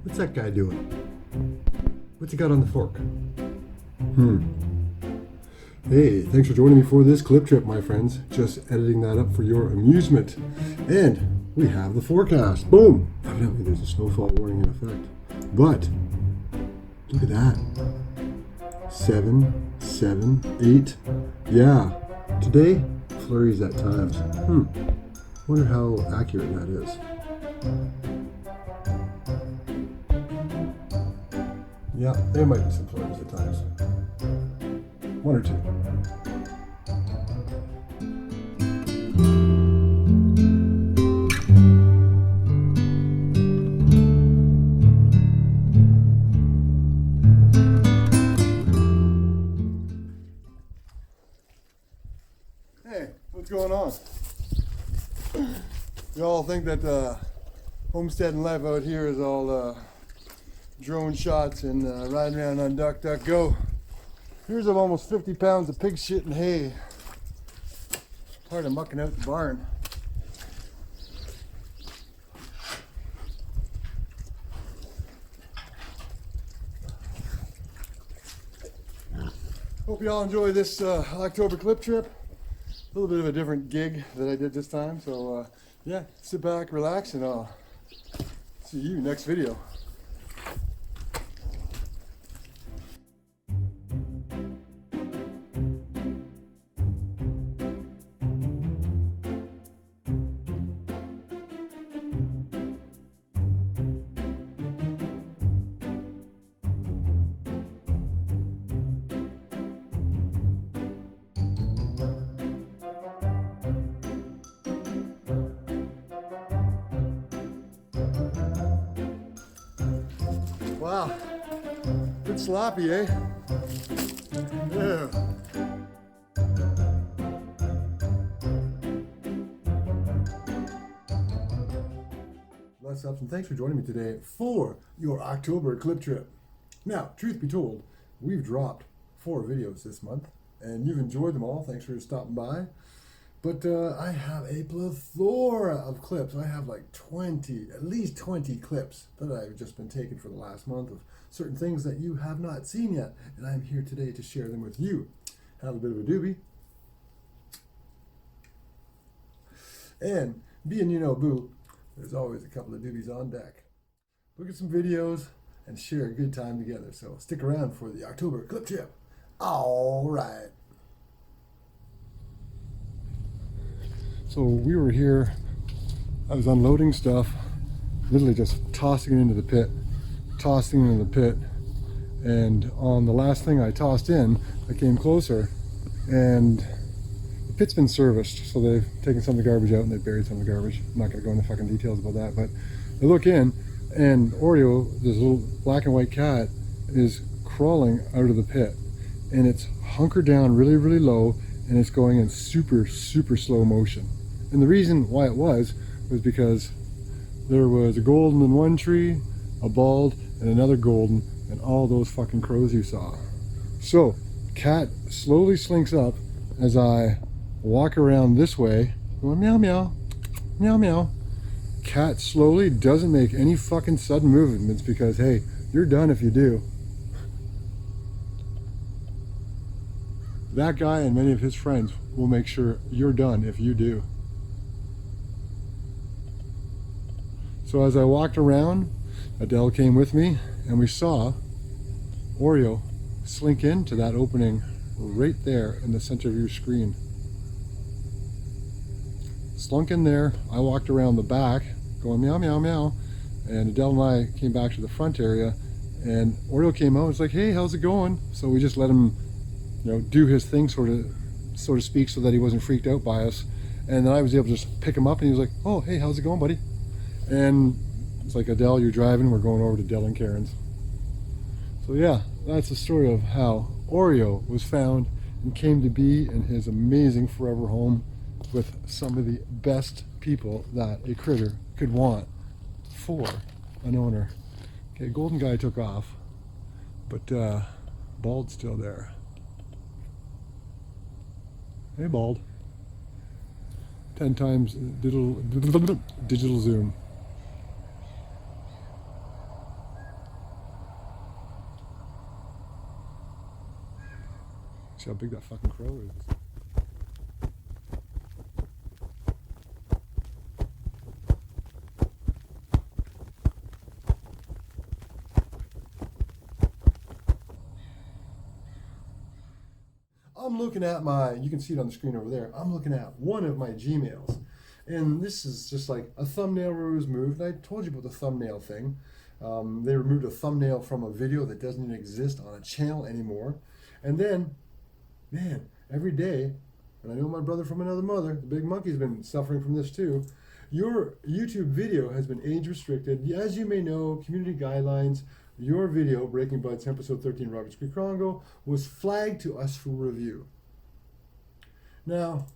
What's that guy doing? What's he got on the fork? Hey, thanks for joining me for this clip trip, my friends. Just editing that up for your amusement. And we have the forecast. Boom! Evidently there's a snowfall warning in effect. But, look at that. 7, 7, 8. Yeah, today, flurries at times. Wonder how accurate that is. Yeah, there might be some flurries at times. 1 or 2. Hey, what's going on? You all think that homestead and life out here is all drone shots and riding around on DuckDuckGo. Here's of almost 50 pounds of pig shit and hay. Part of mucking out the barn. Hope you all enjoy this October clip trip. A little bit of a different gig that I did this time. So yeah, sit back, relax, and I'll see you next video. Wow, bit sloppy, eh? Yeah. Bless ups and thanks for joining me today for your October clip trip. Now, truth be told, we've dropped 4 videos this month and you've enjoyed them all. Thanks for stopping by. But I have a plethora of clips. I have like 20, at least 20 clips that I've just been taking for the last month of certain things that you have not seen yet. And I'm here today to share them with you. Have a bit of a doobie. And being you know boo, there's always a couple of doobies on deck. Look at some videos and share a good time together. So stick around for the October clip trip. All right. So we were here, I was unloading stuff, literally just tossing it into the pit, and on the last thing I tossed in, I came closer, and the pit's been serviced, so they've taken some of the garbage out and they've buried some of the garbage. I'm not going to go into fucking details about that, but I look in, and Oreo, this little black and white cat, is crawling out of the pit, and it's hunkered down really, really low, and it's going in super, super slow motion. And the reason why it was because there was a golden in one tree, a bald, and another golden, and all those fucking crows you saw. So, cat slowly slinks up as I walk around this way, going meow meow, meow meow. Cat slowly doesn't make any fucking sudden movements because, hey, you're done if you do. That guy and many of his friends will make sure you're done if you do. So as I walked around, Adele came with me and we saw Oreo slink into that opening right there in the center of your screen. Slunk in there, I walked around the back going meow meow meow, and Adele and I came back to the front area and Oreo came out and was like, hey, how's it going? So we just let him, you know, do his thing, so to speak, so that he wasn't freaked out by us. And then I was able to just pick him up and he was like, oh, hey, how's it going, buddy? And it's like, Adele, you're driving, we're going over to Dell and Karen's. So yeah, that's the story of how Oreo was found and came to be in his amazing forever home with some of the best people that a critter could want for an owner. Okay, golden guy took off, but bald's still there. Hey, bald. 10 times digital zoom. See how big that fucking crow is. I'm looking at you can see it on the screen over there, I'm looking at one of my Gmails. And this is just like a thumbnail was moved. I told you about the thumbnail thing. They removed a thumbnail from a video that doesn't even exist on a channel anymore. And then, man, every day, and I know my brother from another mother, the big monkey's been suffering from this too. Your YouTube video has been age restricted. As you may know, community guidelines, your video, Breaking Buds, episode 13, Roberts Creek Congo, was flagged to us for review. Now,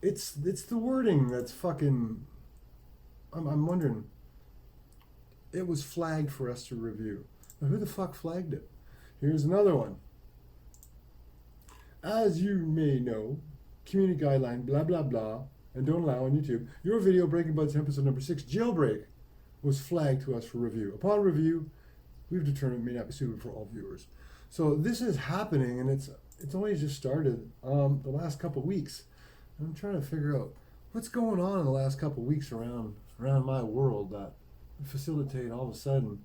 it's the wording that's fucking, I'm wondering, it was flagged for us to review. Now, who the fuck flagged it? Here's another one. As you may know, community guideline, blah, blah, blah, and don't allow on YouTube, your video, Breaking Buds, episode number 6, Jailbreak, was flagged to us for review. Upon review, we've determined it may not be suitable for all viewers. So this is happening, and it's only just started the last couple weeks. I'm trying to figure out what's going on in the last couple weeks around my world that facilitate all of a sudden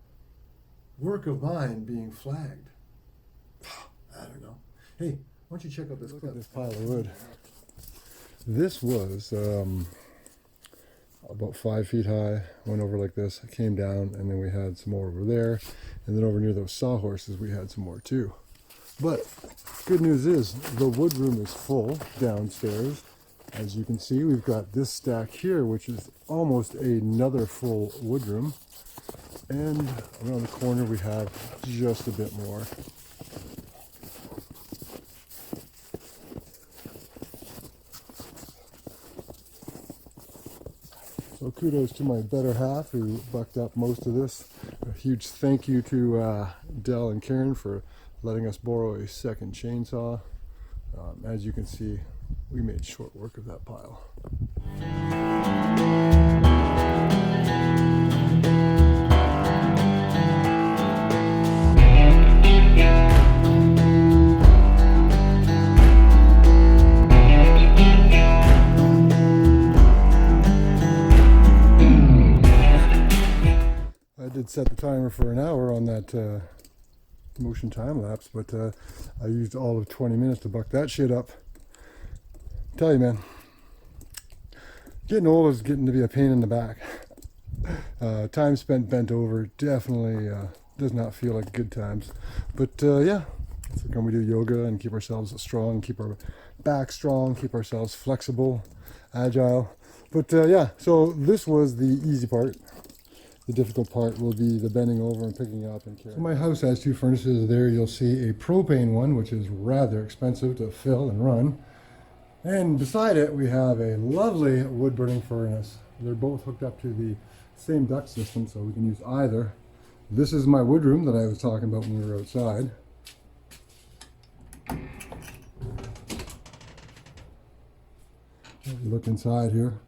work of mine being flagged. I don't know. Hey, why don't you check out this clip? This pile of wood. This was about 5 feet high, went over like this, came down, and then we had some more over there, and then over near those sawhorses we had some more too. But good news is the wood room is full downstairs. As you can see, we've got this stack here, which is almost another full wood room, and around the corner we have just a bit more. So kudos to my better half who bucked up most of this. A huge thank you to Dell and Karen for letting us borrow a second chainsaw. As you can see, we made short work of that pile. I did set the timer for an hour on that motion time lapse, but I used all of 20 minutes to buck that shit up. Tell you, man, getting old is getting to be a pain in the back. Time spent bent over definitely does not feel like good times. But yeah, it's like when we do yoga and keep ourselves strong, keep our back strong, keep ourselves flexible, agile. But yeah, so this was the easy part. The difficult part will be the bending over and picking up and carrying. So my house has 2 furnaces. There you'll see a propane one, which is rather expensive to fill and run. And beside it, we have a lovely wood burning furnace. They're both hooked up to the same duct system, so we can use either. This is my wood room that I was talking about when we were outside. Look inside here.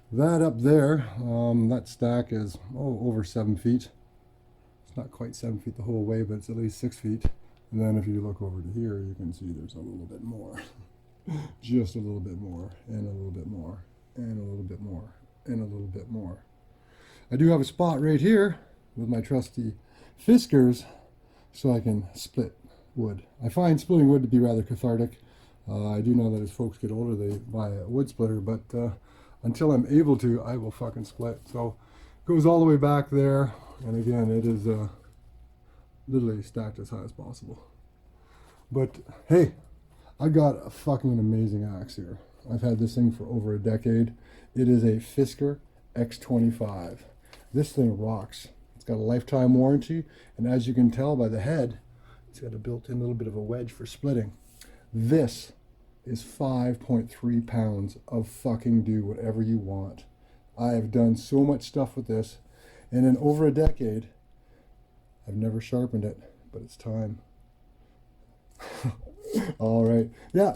That up there, that stack is over 7 feet. It's not quite 7 feet the whole way, but it's at least 6 feet. And then if you look over to here, you can see there's a little bit more. Just a little bit more, and a little bit more, and a little bit more, and a little bit more. I do have a spot right here with my trusty Fiskars so I can split wood. I find splitting wood to be rather cathartic. I do know that as folks get older, they buy a wood splitter, but until I'm able to, I will fucking split. So it goes all the way back there, and again, it is literally stacked as high as possible. But hey, I got a fucking amazing axe here. I've had this thing for over a decade. It is a Fiskar X25. This thing rocks. It's got a lifetime warranty, and as you can tell by the head, it's got a built-in little bit of a wedge for splitting. This is 5.3 pounds of fucking do whatever you want. I have done so much stuff with this, and in over a decade, I've never sharpened it, but it's time. All right, yeah,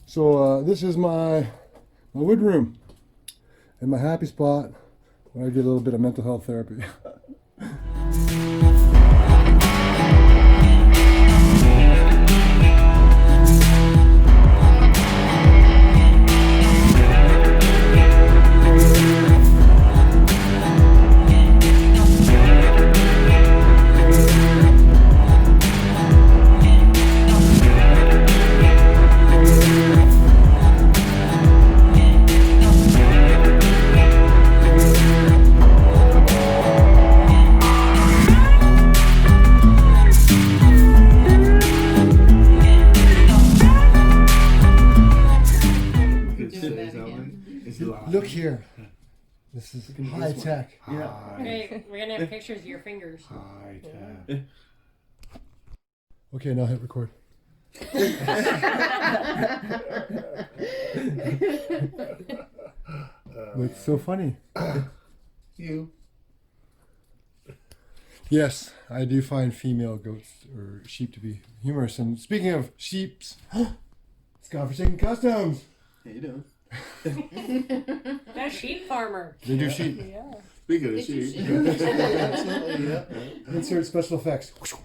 so this is my wood room and my happy spot where I get a little bit of mental health therapy. This is Look into high this tech. Yeah. Okay, we're gonna have pictures of your fingers. High tech. Okay, now hit record. It's so funny. You. Yes, I do find female goats or sheep to be humorous. And speaking of sheeps, it's Conversation Customs. How you doing? A sheep farmer. They do sheep. Yeah. Speaking of Did you sheep. see- Absolutely, yeah. Insert special effects. There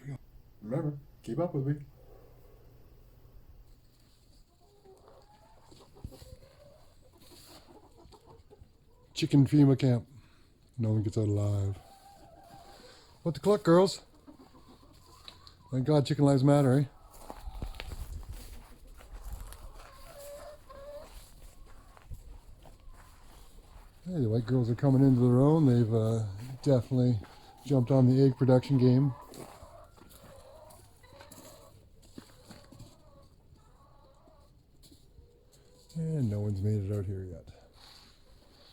we go. Remember, keep up with me. Chicken FEMA camp. No one gets out alive. What the cluck, girls? Thank God chicken lives matter, eh? Hey, the white girls are coming into their own. They've definitely jumped on the egg production game. And no one's made it out here yet.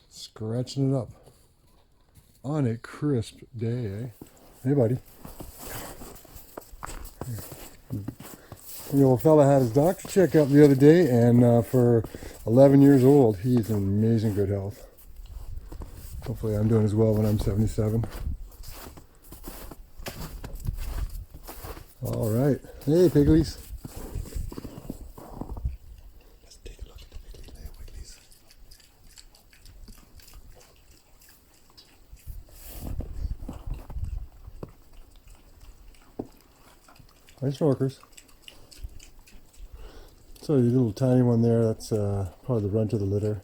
Scratching it up on a crisp day, eh? Hey, buddy. The old fella had his doctor checkup the other day, and for 11 years old, he's in amazing good health. Hopefully I'm doing as well when I'm 77. All right. Hey, Pigglies. Let's take a look at the Piggly Little Wigglies. Hi, snorkers. So the little tiny one there, that's probably the runt of the litter.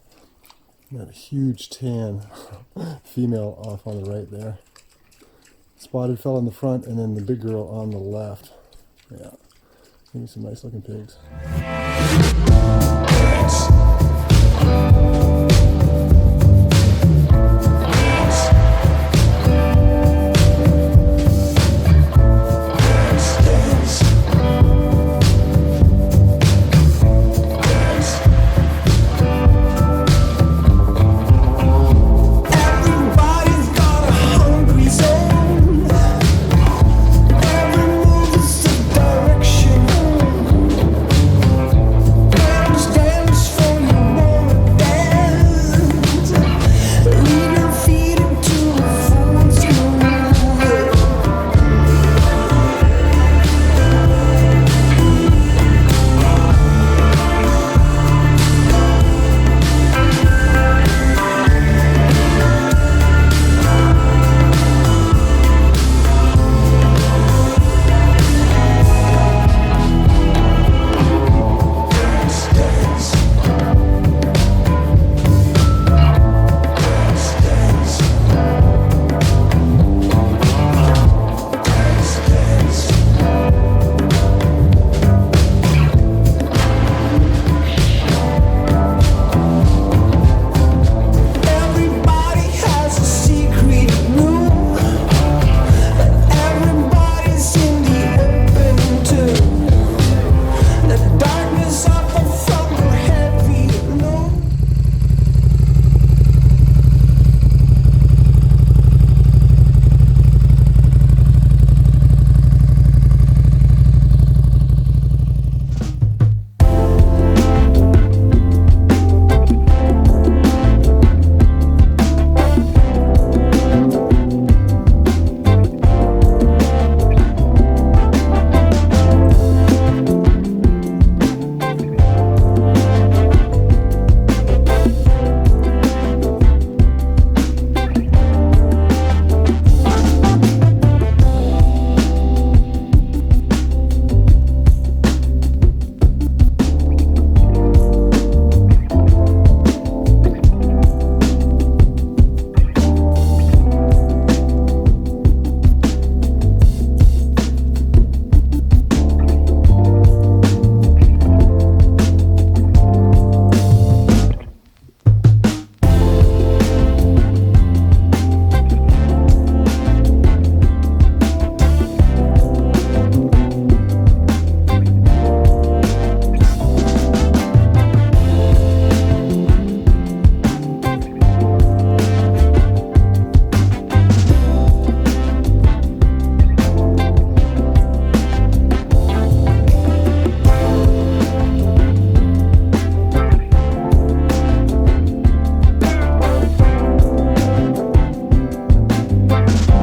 Got a huge tan female off on the right there. Spotted fell in the front, and then the big girl on the left. Yeah, maybe some nice looking pigs. Everybody's got a hungry zone. Every move is a direction. Dance, dance for you wanna dance. Bye.